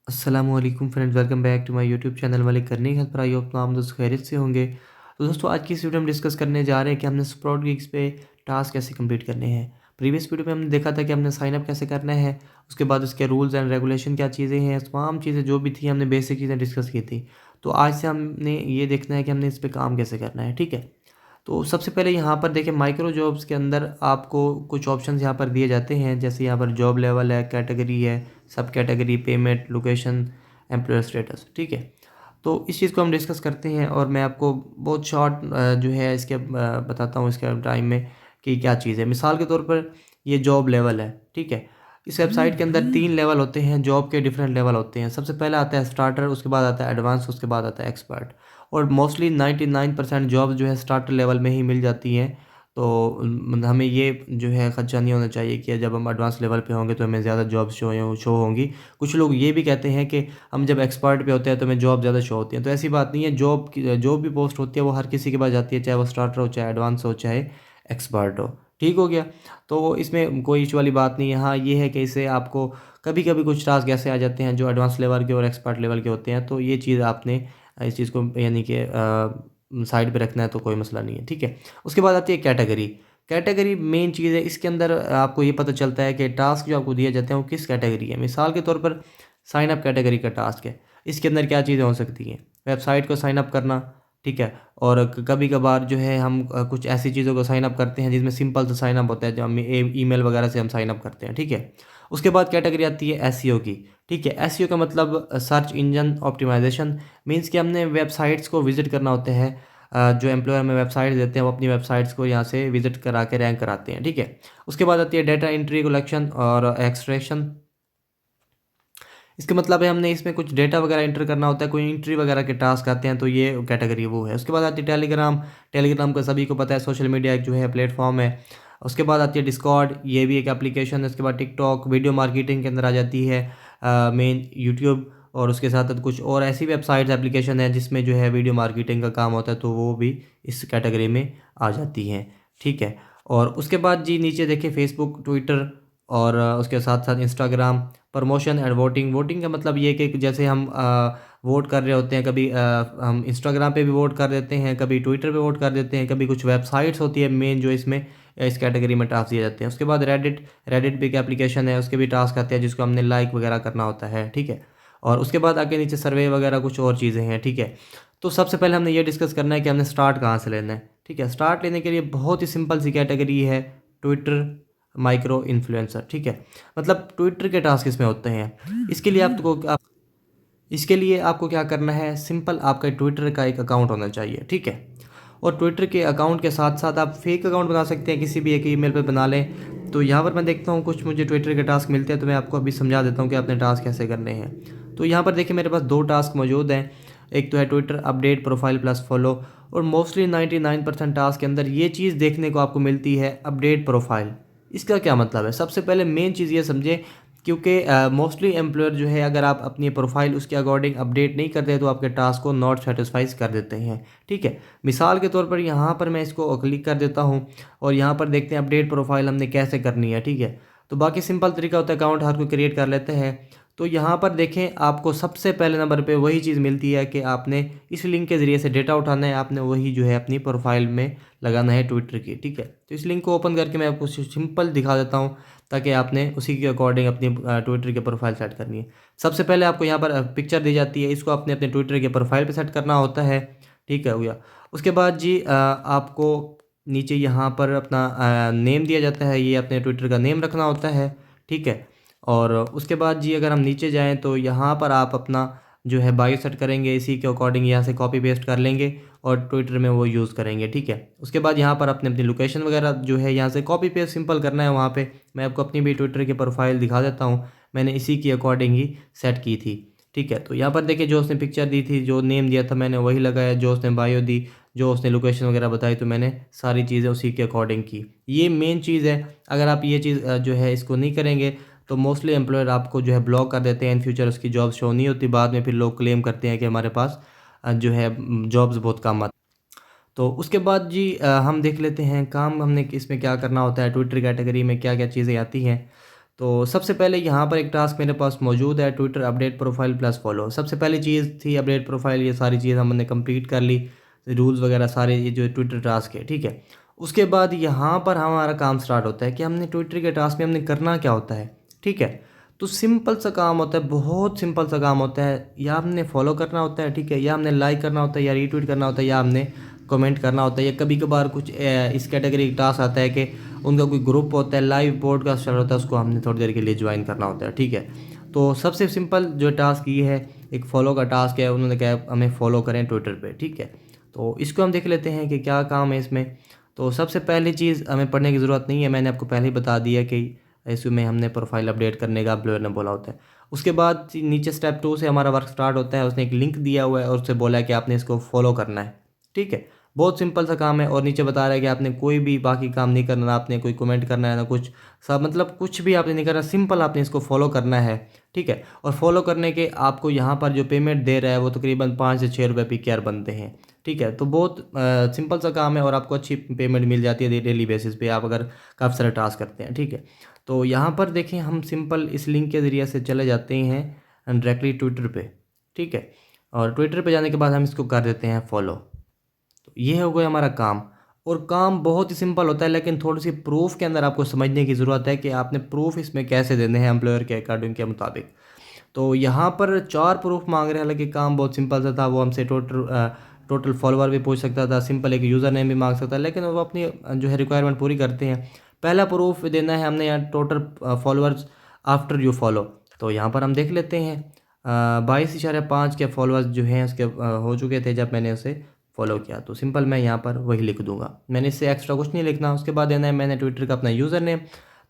अस्सलामुअलैकुम friends, welcome back to my YouTube channel Malik Karni help पर। I hope तमाम दोस्त खैरियत से होंगे। तो दोस्तों, आज की इस वीडियो में डिस्कस करने जा रहे हैं कि हमने स्प्राउट गिग्स पे टास्क कैसे कंप्लीट करने हैं। प्रीवियस वीडियो में हमने देखा था कि हमने साइन अप कैसे करना है, उसके बाद उसके रूल्स एंड रेगुलेशन क्या चीज़ें हैं, तमाम चीज़ें जो भी थी हमने बेसिक चीज़ें डिस्कस की थी। तो आज से हमने ये देखना है कि हमने इस पर काम कैसे करना है। ठीक है, तो सबसे पहले यहाँ पर देखिए, माइक्रो जॉब्स के अंदर आपको कुछ ऑप्शंस यहाँ पर दिए जाते हैं। जैसे यहाँ पर जॉब लेवल है, कैटेगरी है, सब category, payment, location, employer status. ठीक है, तो इस चीज़ को हम डिस्कस करते हैं और मैं आपको बहुत शॉर्ट जो है इसके बताता हूँ इसके टाइम में कि क्या चीज़ है। मिसाल के तौर पर ये जॉब लेवल है। ठीक है, इस वेबसाइट के अंदर 3 लेवल होते हैं, जॉब के डिफरेंट लेवल होते हैं। सबसे पहला आता है स्टार्टर, उसके बाद आता है एडवांस, उसके बाद आता है एक्सपर्ट। और मोस्टली 99% जॉब जो है स्टार्टर लेवल में ही मिल जाती हैं। तो हमें ये जो है खदशा नहीं होना चाहिए कि जब हम एडवांस लेवल पे होंगे तो हमें ज़्यादा जॉब शो होंगी। कुछ लोग ये भी कहते हैं कि हम जब एक्सपर्ट पे होते हैं तो हमें जॉब ज़्यादा शो होती है। तो ऐसी बात नहीं है। जॉब की जो भी पोस्ट होती है वो हर किसी के पास जाती है, चाहे वो स्टार्टर हो, चाहे एडवांस हो, चाहे एक्सपर्ट हो। ठीक हो गया, तो इसमें कोई इशू वाली बात नहीं है। हाँ, ये है कि इससे आपको कभी कभी कुछ टास्क ऐसे आ जाते हैं जो एडवांस लेवल के और एक्सपर्ट लेवल के होते हैं। तो ये चीज़ आपने इस चीज़ को यानी कि साइड पे रखना है, तो कोई मसला नहीं है। ठीक है, उसके बाद आती है कैटेगरी। कैटेगरी मेन चीज़ है। इसके अंदर आपको ये पता चलता है कि टास्क जो आपको दिए जाते हैं वो किस कैटेगरी है। मिसाल के तौर पर साइन अप कैटेगरी का टास्क है। इसके अंदर क्या चीज़ें हो सकती हैं? वेबसाइट को साइन अप करना। ठीक है, और कभी कभार जो है हम कुछ ऐसी चीज़ों को साइन अप करते हैं जिसमें सिंपल सा साइन अप होता है, जो हम ईमेल वगैरह से हम साइन अप करते हैं। ठीक है, उसके बाद कैटेगरी आती है एसईओ की। ठीक है, एसईओ का मतलब सर्च इंजन ऑप्टिमाइजेशन। मीन्स कि हमने वेबसाइट्स को विज़िट करना होता है। जो एम्प्लॉयर हमें वेबसाइट देते हैं वो अपनी वेबसाइट्स को यहाँ से विज़िट करा के रैंक कराते हैं। ठीक है, उसके बाद आती है डेटा एंट्री, कलेक्शन और एक्सट्रैक्शन। इसका मतलब है हमने इसमें कुछ डेटा वगैरह एंटर करना होता है, कोई एंट्री वगैरह के टास्क आते हैं, तो ये कैटेगरी वो है। उसके बाद आती है टेलीग्राम। टेलीग्राम का सभी को पता है, सोशल मीडिया एक जो है प्लेटफॉर्म है। उसके बाद आती है डिस्कॉर्ड, ये भी एक एप्लीकेशन है। उसके बाद टिकटॉक वीडियो मार्केटिंग के अंदर आ जाती है। मेन यूट्यूब, और उसके साथ साथ कुछ और ऐसी वेबसाइट्स एप्लीकेशन है जिसमें जो है वीडियो मार्केटिंग का काम होता है, तो वो भी इस कैटेगरी में आ जाती हैं। ठीक है, और उसके बाद जी नीचे देखिए फेसबुक, ट्विटर और उसके साथ साथ Instagram. Promotion and voting. Voting का मतलब ये कि जैसे हम वोट कर रहे होते हैं, कभी हम इंस्टाग्राम पे भी वोट कर देते हैं, कभी ट्विटर पे वोट कर देते हैं, कभी कुछ वेबसाइट्स होती है मेन जो इसमें इस कैटेगरी में टास्क दिए जाते हैं। उसके बाद रेडिट। रेडिट भी एक एप्लीकेशन है, उसके भी टास्क आते हैं जिसको हमने लाइक वगैरह करना होता है। ठीक है, और उसके बाद आगे नीचे सर्वे वगैरह कुछ और चीज़ें हैं। ठीक है, तो सबसे पहले हमने ये डिस्कस करना है कि हमने स्टार्ट कहाँ से लेना है। ठीक है, स्टार्ट लेने के लिए बहुत ही सिंपल सी कैटेगरी है, ट्विटर माइक्रो इन्फ्लुएंसर। ठीक है, मतलब ट्विटर के टास्क इसमें होते हैं। इसके लिए आपको क्या करना है, सिंपल आपका ट्विटर का एक अकाउंट होना चाहिए। ठीक है, और ट्विटर के अकाउंट के साथ साथ आप फेक अकाउंट बना सकते हैं, किसी भी एक ईमेल पे बना लें। तो यहाँ पर मैं देखता हूँ कुछ मुझे ट्विटर के टास्क मिलते हैं, तो मैं आपको अभी समझा देता हूँ कि आपने टास्क कैसे करने हैं। तो यहाँ पर देखिए मेरे पास 2 टास्क मौजूद हैं। एक तो है Twitter update profile plus follow. और मोस्टली 99% टास्क के अंदर ये चीज़ देखने को आपको मिलती है, अपडेट प्रोफाइल। इसका क्या मतलब है? सबसे पहले मेन चीज़ ये समझें, क्योंकि मोस्टली एम्प्लॉयर जो है अगर आप अपनी प्रोफाइल उसके अकॉर्डिंग अपडेट नहीं करते तो आपके टास्क को नॉट सेटिस्फाइज कर देते हैं। ठीक है, मिसाल के तौर पर यहाँ पर मैं इसको क्लिक कर देता हूँ और यहाँ पर देखते हैं अपडेट प्रोफाइल हमने कैसे करनी है। ठीक है, तो बाकी सिंपल तरीका होता है, अकाउंट हर कोई क्रिएट कर लेते हैं। तो यहाँ पर देखें, आपको सबसे पहले नंबर पे वही चीज़ मिलती है कि आपने इस लिंक के ज़रिए से डेटा उठाना है, आपने वही जो है अपनी प्रोफाइल में लगाना है ट्विटर की। ठीक है, तो इस लिंक को ओपन करके मैं आपको सिंपल दिखा देता हूँ, ताकि आपने उसी के अकॉर्डिंग अपनी ट्विटर की प्रोफाइल सेट करनी है। सबसे पहले आपको यहाँ पर पिक्चर दी जाती है, इसको आपने अपने ट्विटर के प्रोफाइल पे सेट करना होता है। ठीक है, हो गया। उसके बाद जी आपको नीचे यहाँ पर अपना नेम दिया जाता है, ये अपने ट्विटर का नेम रखना होता है। ठीक है, और उसके बाद जी अगर हम नीचे जाएँ तो यहाँ पर आप अपना जो है बायो सेट करेंगे, इसी के अकॉर्डिंग यहाँ से कॉपी पेस्ट कर लेंगे और ट्विटर में वो यूज़ करेंगे। ठीक है, उसके बाद यहाँ पर अपने अपनी लोकेशन वगैरह जो है यहाँ से कॉपी पेस्ट सिंपल करना है वहाँ पे। मैं आपको अपनी भी ट्विटर की प्रोफाइल दिखा देता हूँ, मैंने इसी के अकॉर्डिंग ही सेट की थी। ठीक है, तो यहाँ पर देखिए जो उसने पिक्चर दी थी, जो नेम दिया था मैंने वही लगाया, जो उसने बायो दी, जो उसने लोकेशन वगैरह बताई, तो मैंने सारी चीज़ें उसी के अकॉर्डिंग की। ये मेन चीज़ है। अगर आप ये चीज़ जो है इसको नहीं करेंगे तो मोस्टली एम्प्लॉयर आपको जो है ब्लॉक कर देते हैं, इन फ्यूचर उसकी जॉब शो नहीं होती, बाद में फिर लोग क्लेम करते हैं कि हमारे पास जो है जॉब्स बहुत कम आती। तो उसके बाद जी हम देख लेते हैं काम हमने इसमें क्या करना होता है, ट्विटर कैटेगरी में क्या क्या चीज़ें आती हैं। तो सबसे पहले यहाँ पर एक टास्क मेरे पास मौजूद है, Twitter update profile plus follow. सबसे पहली चीज़ थी अपडेट प्रोफाइल, ये सारी चीज़ हमने कंप्लीट कर ली, रूल्स वगैरह सारे, ये जो ट्विटर टास्क है, ठीक है। उसके बाद यहाँ पर हमारा काम स्टार्ट होता है कि हमने ट्विटर के टास्क में हमने करना क्या होता है, ठीक है। तो सिंपल सा काम होता है, बहुत सिंपल सा काम होता है। या हमने फॉलो करना होता है, ठीक है, या हमने लाइक करना होता है, या रीट्वीट करना होता है, या हमने कमेंट करना होता है, या कभी कभार कुछ इस कैटेगरी का टास्क आता है कि उनका कोई ग्रुप होता है, लाइव पॉडकास्ट चल रहा होता है, उसको हमने थोड़ी देर के लिए ज्वाइन करना होता है, ठीक है। तो सबसे सिंपल जो टास्क ये है, एक फॉलो का टास्क है, उन्होंने कहा हमें फॉलो करें ट्विटर पे, ठीक है। तो इसको हम देख लेते हैं कि क्या काम है इसमें। तो सबसे पहली चीज़, हमें पढ़ने की ज़रूरत नहीं है, मैंने आपको पहले ही बता दिया कि इसमें हमने प्रोफाइल अपडेट करने का एम्प्लॉयर ने बोला होता है। उसके बाद नीचे स्टेप 2 से हमारा वर्क स्टार्ट होता है। उसने एक लिंक दिया हुआ है और उससे बोला है कि आपने इसको फॉलो करना है, ठीक है। बहुत सिंपल सा काम है। और नीचे बता रहा है कि आपने कोई भी बाकी काम नहीं करना, आपने कोई कमेंट करना है ना कुछ, सब मतलब कुछ भी आपने नहीं करना, सिंपल आपने इसको फॉलो करना है, ठीक है। और फॉलो करने के आपको यहाँ पर जो पेमेंट दे रहा है वो तकरीबन 5 से 6 रुपये PKR बनते हैं, ठीक है। तो बहुत सिंपल सा काम है और आपको अच्छी पेमेंट मिल जाती है डेली बेसिस पे, आप अगर काफ़ी सारे टास्क करते हैं, ठीक है। तो यहाँ पर देखें, हम सिंपल इस लिंक के ज़रिए से चले जाते हैं डायरेक्टली ट्विटर पे, ठीक है। और ट्विटर पे जाने के बाद हम इसको कर देते हैं फॉलो। तो ये हो गया हमारा काम। और काम बहुत ही सिंपल होता है, लेकिन थोड़ी सी प्रूफ के अंदर आपको समझने की ज़रूरत है कि आपने प्रूफ इसमें कैसे देने हैं एम्प्लॉयर के अकॉर्डिंग के मुताबिक। तो यहाँ पर 4 प्रूफ मांग रहे हैं, हालांकि काम बहुत सिंपल सा था। वो हमसे टोटल फॉलोवर भी पूछ सकता था, सिंपल एक यूज़र नेम भी मांग सकता है, लेकिन वो अपनी जो है रिक्वायरमेंट पूरी करते हैं। पहला प्रूफ देना है हमने यहाँ total followers after you follow. तो यहाँ पर हम देख लेते हैं 22.5 के फॉलोअर्स जो हैं उसके हो चुके थे जब मैंने उसे फॉलो किया। तो सिंपल मैं यहाँ पर वही लिख दूंगा, मैंने इससे एक्स्ट्रा कुछ नहीं लिखना। उसके बाद देना है मैंने ट्विटर का अपना यूज़र नेम।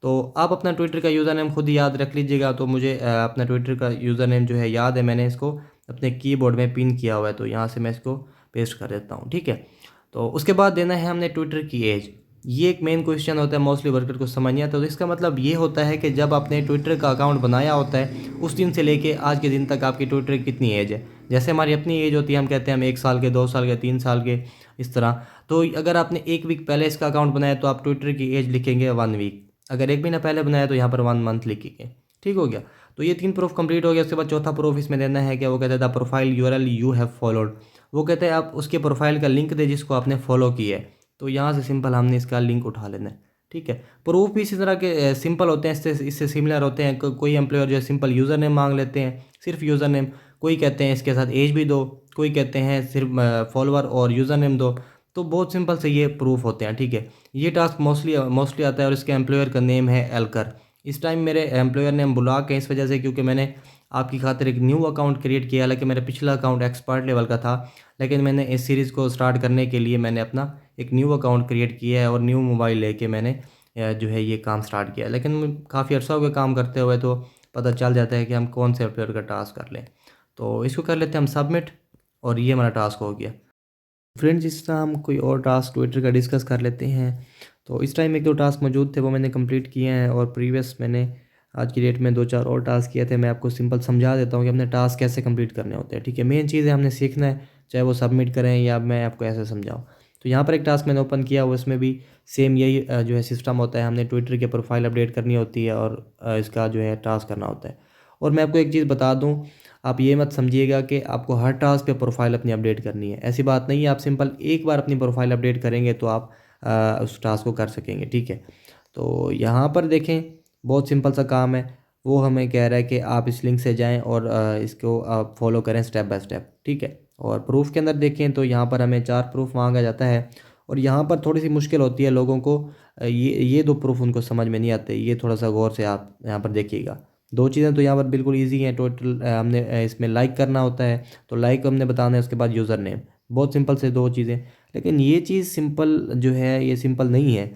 तो आप अपना ट्विटर का यूज़र नेम खुद ही याद रख लीजिएगा। तो मुझे अपना ट्विटर का यूज़र नेम जो है याद है, मैंने इसको अपने कीबोर्ड में पिन किया हुआ है। तो यहाँ से मैं इसको पेस्ट कर देता हूँ, ठीक है। तो उसके बाद देना है हमने ट्विटर की एज। ये एक मेन क्वेश्चन होता है, मोस्टली वर्कर को समझ नहीं आता। तो इसका मतलब ये होता है कि जब आपने ट्विटर का अकाउंट बनाया होता है उस दिन से लेके आज के दिन तक आपकी ट्विटर की कितनी एज है। जैसे हमारी अपनी एज होती है, हम कहते हैं हम 1 साल के, 2 साल के, 3 साल के, इस तरह। तो अगर आपने 1 वीक पहले इसका अकाउंट बनाया तो आप ट्विटर की एज लिखेंगे 1 वीक। अगर 1 महीना पहले बनाया तो यहाँ पर 1 मंथ लिखेंगे, ठीक हो गया। तो ये 3 प्रूफ कंप्लीट हो गया। उसके बाद चौथा प्रूफ इसमें देना है कि वो कहता है the profile URL you have followed. वो कहते हैं आप उसके प्रोफाइल का लिंक दे जिसको आपने फॉलो किया है। तो यहाँ से सिंपल हमने इसका लिंक उठा लेना है, ठीक है। प्रूफ भी इसी तरह के सिंपल होते हैं, इससे सिमिलर होते हैं। कोई एम्प्लॉयर जो है सिंपल यूज़र नेम मांग लेते हैं, सिर्फ यूज़र नेम। कोई कहते हैं इसके साथ एज भी दो, कोई कहते हैं सिर्फ फॉलोअर और यूज़र नेम दो। तो बहुत सिंपल से ये प्रूफ होते हैं, ठीक है। ये टास्क मोस्टली आता है और इसके एम्प्लॉयर का नेम है एल्कर। इस टाइम मेरे एम्प्लॉयर नेम ब्लॉक है इस वजह से क्योंकि मैंने आपकी खातिर एक न्यू अकाउंट क्रिएट किया। हालांकि मेरा पिछला अकाउंट एक्सपर्ट लेवल का था, लेकिन मैंने इस सीरीज़ को स्टार्ट करने के लिए मैंने अपना एक न्यू अकाउंट क्रिएट किया है और न्यू मोबाइल लेके मैंने जो है ये काम स्टार्ट किया। लेकिन काफ़ी अर्सा हो गया काम करते हुए, तो पता चल जाता है कि हम कौन से एम्प्लॉयर का टास्क कर लें। तो इसको कर लेते हैं हम सबमिट, और ये हमारा टास्क हो गया। फ्रेंड्स, इस तरह हम कोई और टास्क ट्विटर का डिस्कस कर लेते हैं। तो इस टाइम 1-2 टास्क मौजूद थे, वो मैंने कंप्लीट किए हैं। और प्रीवियस मैंने आज की डेट में 2-4 और टास्क किए थे। मैं आपको सिंपल समझा देता हूँ कि हमने टास्क कैसे कंप्लीट करने होते हैं, ठीक है। मेन चीज़ है हमने सीखना है, चाहे वो सबमिट करें या मैं आपको ऐसे समझाऊँ। तो यहाँ पर एक टास्क मैंने ओपन किया, उसमें भी सेम यही जो है सिस्टम होता है। हमने ट्विटर के प्रोफाइल अपडेट करनी होती है और इसका जो है टास्क करना होता है। और मैं आपको एक चीज़ बता दूँ, आप ये मत समझिएगा कि आपको हर टास्क पे प्रोफाइल अपनी अपडेट करनी है, ऐसी बात नहीं है। आप सिंपल एक बार अपनी प्रोफाइल अपडेट करेंगे तो आप उस टास्क को कर सकेंगे, ठीक है। तो यहाँ पर देखें, बहुत सिंपल सा काम है। वो हमें कह रहा है कि आप इस लिंक से जाएं और इसको आप फॉलो करें स्टेप बाय स्टेप, ठीक है। और प्रूफ के अंदर देखें तो यहाँ पर हमें 4 प्रूफ मांगा जाता है। और यहाँ पर थोड़ी सी मुश्किल होती है लोगों को, ये 2 प्रूफ उनको समझ में नहीं आते। ये थोड़ा सा गौर से आप यहाँ पर देखिएगा। 2 चीज़ें तो यहाँ पर बिल्कुल ईजी हैं। टोटल हमने इसमें लाइक करना होता है, तो लाइक हमने बताना है। उसके बाद यूज़र नेम, बहुत सिंपल से 2 चीज़ें। लेकिन ये चीज़ सिंपल जो है ये सिंपल नहीं है।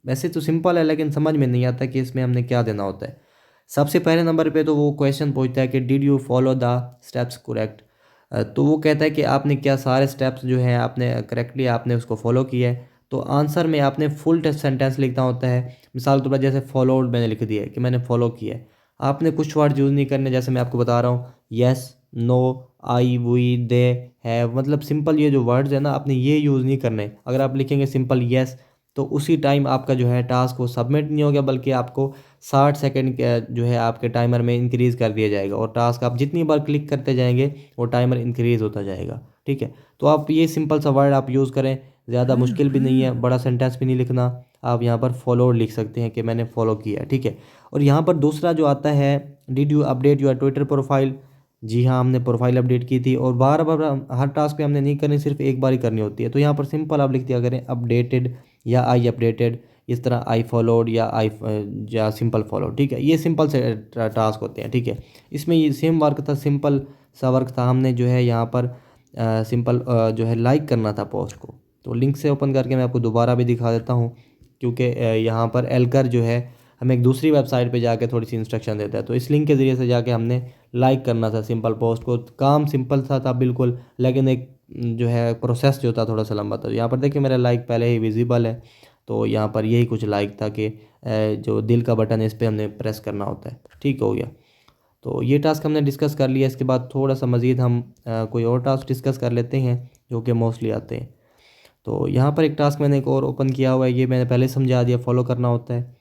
वैसे तो सिंपल है लेकिन समझ में नहीं आता कि इसमें हमने क्या देना होता है। सबसे पहले नंबर पे तो वो क्वेश्चन पूछता है कि did you follow the steps correct. तो वो कहता है कि आपने क्या सारे स्टेप्स जो हैं आपने करेक्टली आपने उसको फॉलो किया है। तो आंसर में आपने फुल टेस्ट सेंटेंस लिखना होता है। मिसाल के तौर पर जैसे फॉलोड मैंने लिख दिया है कि मैंने फॉलो किया है। आपने कुछ वर्ड यूज़ नहीं करने, जैसे मैं आपको बता रहा हूँ, yes, no, I, we, they, have, मतलब सिंपल ये जो वर्ड्स है ना, आपने ये यूज़ नहीं करने। अगर आप लिखेंगे सिंपल येस तो उसी टाइम आपका जो है टास्क वो सबमिट नहीं हो गया, बल्कि आपको 60 सेकंड जो है आपके टाइमर में इंक्रीज़ कर दिया जाएगा, और टास्क आप जितनी बार क्लिक करते जाएंगे वो टाइमर इंक्रीज़ होता जाएगा। ठीक है, तो आप ये सिंपल सा वर्ड आप यूज़ करें, ज़्यादा मुश्किल भी नहीं है, बड़ा सेंटेंस भी नहीं लिखना। आप यहाँ पर फॉलो लिख सकते हैं कि मैंने फॉलो किया। ठीक है, और यहाँ पर दूसरा जो आता है, did you update your Twitter profile. जी हाँ, हमने प्रोफाइल अपडेट की थी, और बार बार हर टास्क पे हमने नहीं करनी, सिर्फ एक बार ही करनी होती है। तो यहाँ पर सिंपल आप लिख दिया करें अपडेटेड या आई अपडेटेड, इस तरह आई फॉलोड या सिंपल फॉलो। ठीक है, ये सिंपल से टास्क होते हैं। ठीक है, इसमें ये सेम वर्क था, सिंपल सा वर्क था। हमने जो है यहाँ पर सिंपल जो है लाइक करना था पोस्ट को। तो लिंक से ओपन करके मैं आपको दोबारा भी दिखा देता हूँ, क्योंकि यहाँ पर एल्कर जो है हमें एक दूसरी वेबसाइट पे जाके थोड़ी सी इंस्ट्रक्शन देता है। तो इस लिंक के ज़रिए से जाके हमने लाइक करना था सिंपल पोस्ट को। काम सिंपल सा था बिल्कुल, लेकिन एक जो है प्रोसेस जो था थोड़ा सा लंबा था। तो यहाँ पर देखिए मेरा लाइक पहले ही विजिबल है, तो यहाँ पर यही कुछ लाइक था कि जो दिल का बटन है इस पर हमने प्रेस करना होता है। ठीक हो गया, तो ये टास्क हमने डिस्कस कर लिया। इसके बाद थोड़ा सा मज़ीद हम कोई और टास्क डिस्कस कर लेते हैं जो कि मोस्टली आते हैं। तो यहाँ पर एक टास्क मैंने एक और ओपन किया हुआ है, ये मैंने पहले समझा दिया, फॉलो करना होता है।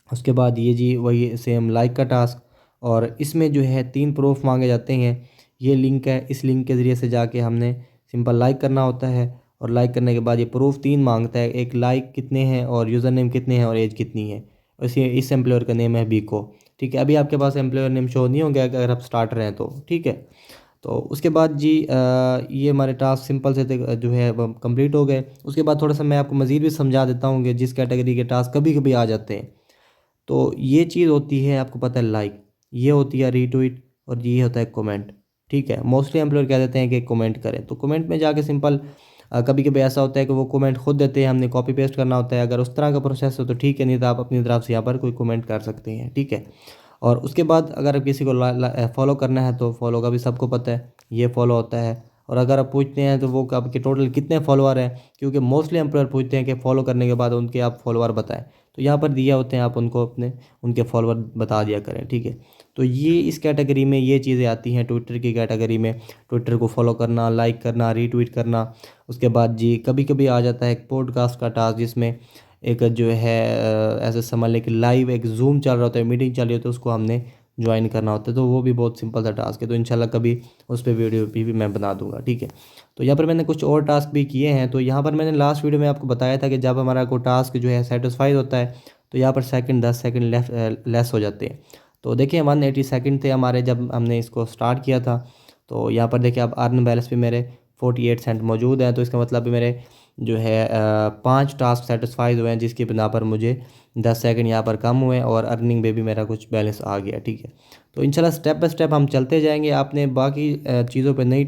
उसके बाद ये जी वही सेम लाइक का टास्क, और इसमें जो है 3 प्रूफ मांगे जाते हैं। ये लिंक है, इस लिंक के ज़रिए से जाके हमने सिंपल लाइक करना होता है, और लाइक करने के बाद ये प्रूफ 3 मांगता है, एक लाइक कितने हैं, और यूज़र नेम कितने हैं, और एज कितनी है। इस एम्प्लॉयर का नेम है बीको। ठीक है, अभी आपके पास एम्प्लॉयर नेम शो नहीं होंगे अगर आप स्टार्टर हैं तो। ठीक है, तो उसके बाद जी ये हमारे टास्क सिंपल से जो है वो कंप्लीट हो गए। उसके बाद थोड़ा सा मैं आपको मज़ीद भी समझा देता हूँ कि जिस कैटेगरी के टास्क कभी कभी आ जाते हैं। तो ये चीज़ होती है, आपको पता है लाइक, ये होती है रीट्वीट, और ये होता है कमेंट। ठीक है, मोस्टली एम्प्लॉयर कह देते हैं कि कमेंट करें, तो कमेंट में जाके सिंपल कभी कभी ऐसा होता है कि वो कमेंट खुद देते हैं, हमने कॉपी पेस्ट करना होता है। अगर उस तरह का प्रोसेस हो तो ठीक है, नहीं तो आप अपनी तरफ से यहाँ पर कोई कमेंट कर सकते हैं। ठीक है, और उसके बाद अगर किसी को फॉलो करना है तो फॉलो का भी सबको पता है, ये फॉलो होता है। और अगर आप पूछते हैं तो वो आपके टोटल कितने फॉलोअर हैं, क्योंकि मोस्टली एम्प्लॉयर पूछते हैं कि फॉलो करने के बाद उनके आप फॉलोअर बताएं। तो यहाँ पर दिया होते हैं, आप उनको अपने उनके फॉलोअर बता दिया करें। ठीक है, तो ये इस कैटेगरी में ये चीज़ें आती हैं, ट्विटर की कैटेगरी में। ट्विटर को फॉलो करना, लाइक करना, रीट्वीट करना। उसके बाद जी कभी कभी आ जाता है एक पॉडकास्ट का टास्क, जिसमें एक जो है ऐसे समझ लें कि लाइव एक जूम चल रहा होता है, मीटिंग चल रही होती है, उसको हमने ज्वाइन करना होता है। तो वो भी बहुत सिंपल सा टास्क है, तो इंशाल्लाह कभी उस पर वीडियो भी मैं बना दूंगा। ठीक है, तो यहाँ पर मैंने कुछ और टास्क भी किए हैं। तो यहाँ पर मैंने लास्ट वीडियो में आपको बताया था कि जब हमारा कोई टास्क जो है सेटिस्फाइड होता है तो यहाँ पर सेकंड 10 सेकंड लेस हो जाते हैं। तो देखिए 180 सेकंड थे हमारे जब हमने इसको स्टार्ट किया था। तो यहाँ पर देखिए अब अर्न बैलेंस पे मेरे 48 सेंट मौजूद हैं। तो इसका मतलब भी मेरे जो है 5 टास्क सेटिस्फाइड हुए हैं, जिसकी बिना पर मुझे 10 सेकंड यहाँ पर कम हुए, और अर्निंग में भी मेरा कुछ बैलेंस आ गया। ठीक है, तो इंशाल्लाह स्टेप बाय स्टेप हम चलते जाएंगे। आपने बाकी चीज़ों पे नहीं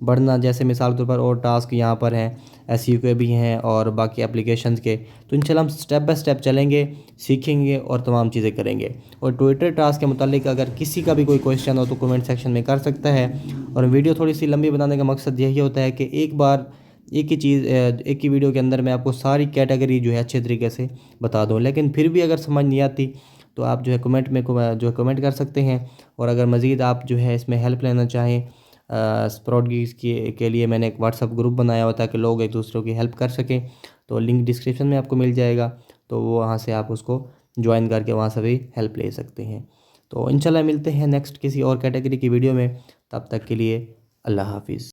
बढ़ना, जैसे मिसाल के तौर पर और टास्क यहाँ पर हैं, एसईओ के भी हैं और बाकी एप्लीकेशंस के। तो इंशाल्लाह हम स्टेप बाय स्टेप चलेंगे, सीखेंगे और तमाम चीज़ें करेंगे। और ट्विटर टास्क के मुतालिक अगर किसी का भी कोई क्वेश्चन हो तो कमेंट सेक्शन में कर सकता है। और वीडियो थोड़ी सी लंबी बनाने का मकसद यही होता है कि एक बार एक ही वीडियो के अंदर मैं आपको सारी कैटेगरी जो है अच्छे तरीके से बता दूं। लेकिन फिर भी अगर समझ नहीं आती तो आप जो है कमेंट में जो है कमेंट कर सकते हैं। और अगर मज़ीद आप जो है इसमें हेल्प लेना चाहें, स्प्राउट गिग्स के लिए मैंने एक व्हाट्सअप ग्रुप बनाया हुआ था कि लोग एक दूसरे की हेल्प कर सकें। तो लिंक डिस्क्रिप्शन में आपको मिल जाएगा, तो वो वहाँ से आप उसको ज्वाइन करके वहाँ से भी हेल्प ले सकते हैं। तो इंशाल्लाह मिलते हैं नेक्स्ट किसी और कैटेगरी की वीडियो में। तब तक के लिए अल्लाह हाफिज़।